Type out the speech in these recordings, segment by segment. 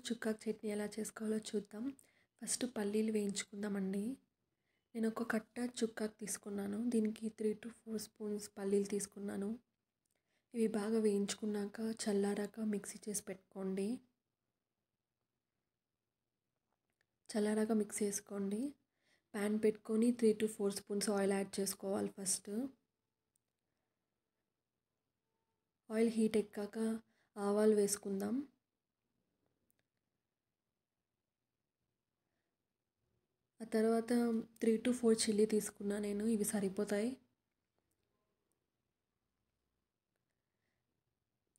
చుక్కాకు చట్నీ ఎలా చేసుకోవాలో చూద్దాం. ఫస్ట్ పల్లీలు వేయించుకుందామండి. నేను ఒక కట్ట చుక్కాకు తీసుకున్నాను. దీనికి 3-4 స్పూన్స్ పల్లీలు తీసుకున్నాను. ఇవి బాగా వేయించుకున్నాక చల్లారాక మిక్సీ చేసి పెట్టుకోండి. చల్లారాక మిక్సీ వేసుకోండి. ప్యాన్ పెట్టుకొని 3-4 స్పూన్స్ ఆయిల్ యాడ్ చేసుకోవాలి. ఫస్ట్ ఆయిల్ హీట్ ఎక్కాక ఆవాలు వేసుకుందాం. ఆ తర్వాత 3-4 చిల్లీ తీసుకున్నా నేను, ఇవి సరిపోతాయి.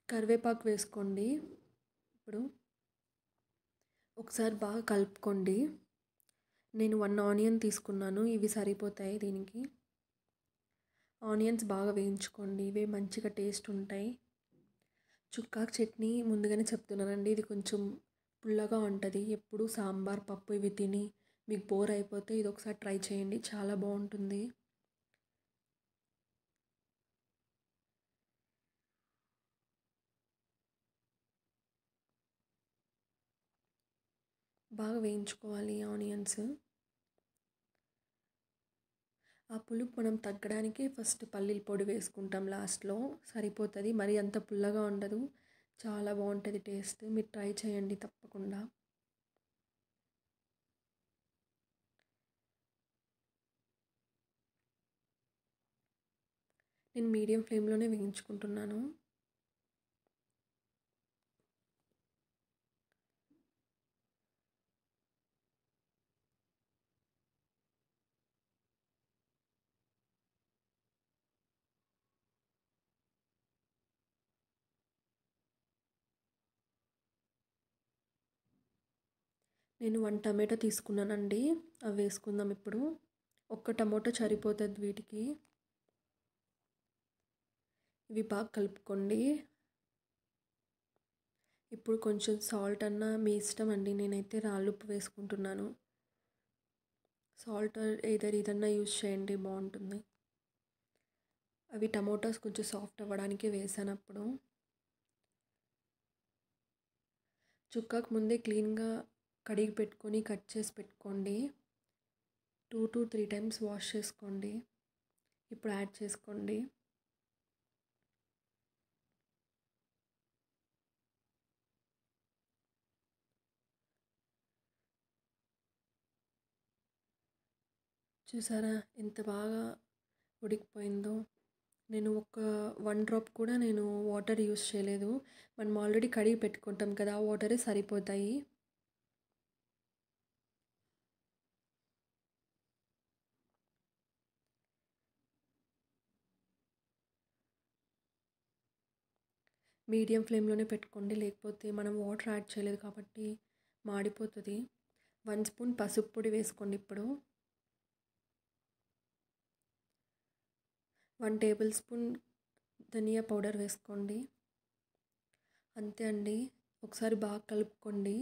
కరివేపాకు వేసుకోండి. ఇప్పుడు ఒకసారి బాగా కలుపుకోండి. నేను 1 ఆనియన్ తీసుకున్నాను, ఇవి సరిపోతాయి దీనికి. ఆనియన్స్ బాగా వేయించుకోండి, ఇవి మంచిగా టేస్ట్ ఉంటాయి. చుక్కాకు చట్నీ ముందుగానే చెప్తున్నానండి, ఇది కొంచెం పుల్లగా ఉంటుంది. ఎప్పుడు సాంబార్ పప్పు ఇవి తిని మీకు బోర్ అయిపోతే ఇది ఒకసారి ట్రై చేయండి, చాలా బాగుంటుంది. బాగా వేయించుకోవాలి ఆనియన్స్. ఆ పులుపు మనం తగ్గడానికి ఫస్ట్ పల్లీల పొడి వేసుకుంటాం లాస్ట్లో, సరిపోతుంది. మరి అంత పుల్లగా ఉండదు, చాలా బాగుంటుంది టేస్ట్. మీరు ట్రై చేయండి తప్పకుండా. నేను మీడియం ఫ్లేమ్లోనే వేయించుకుంటున్నాను. నేను 1 టమాటో తీసుకున్నానండి, అవి వేసుకుందాం ఇప్పుడు. ఒక్క టమాటో సరిపోతుంది వీటికి. ఇవి బాగా కలుపుకోండి. ఇప్పుడు కొంచెం సాల్ట్ అన్న మీ ఇష్టం అండి, నేనైతే రాళ్ళుప్పు వేసుకుంటున్నాను. సాల్ట్ ఏదన్నా యూజ్ చేయండి, బాగుంటుంది. అవి టమాటోస్ కొంచెం సాఫ్ట్ అవ్వడానికి వేసాను. అప్పుడు చుక్కాకు ముందే క్లీన్గా కడిగి పెట్టుకొని కట్ చేసి పెట్టుకోండి. 2-3 టైమ్స్ వాష్ చేసుకోండి. ఇప్పుడు యాడ్ చేసుకోండి. చూసారా ఎంత బాగా ఉడికిపోయిందో. నేను ఒక 1 డ్రాప్ కూడా నేను వాటర్ యూస్ చేయలేదు. మనం ఆల్రెడీ కడిగి పెట్టుకుంటాం కదా, ఆ వాటరే సరిపోతాయి. మీడియం ఫ్లేమ్లోనే పెట్టుకోండి, లేకపోతే మనం వాటర్ యాడ్ చేయలేదు కాబట్టి మాడిపోతుంది. 1 స్పూన్ పసుపు పొడి వేసుకోండి. ఇప్పుడు 1 టేబుల్ స్పూన్ ధనియా పౌడర్ వేసుకోండి. అంతే అండి, ఒకసారి బాగా కలుపుకోండి.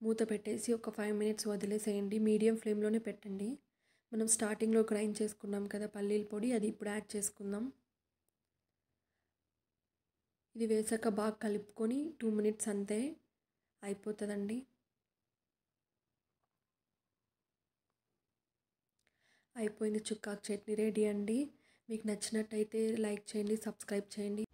మూత పెట్టేసి ఒక 5 మినిట్స్ వదిలేసేయండి. మీడియం ఫ్లేమ్లోనే పెట్టండి. మనం స్టార్టింగ్లో గ్రైండ్ చేసుకున్నాం కదా పల్లీల పొడి, అది ఇప్పుడు యాడ్ చేసుకుందాం. ఇది వేసాక బాగా కలుపుకొని 2 మినిట్స్ అంతే, అయిపోతుందండి. అయిపోయింది, చుక్కాకు చట్నీ రెడీ అండి. మీకు నచ్చినట్టయితే లైక్ చేయండి, సబ్స్క్రైబ్ చేయండి.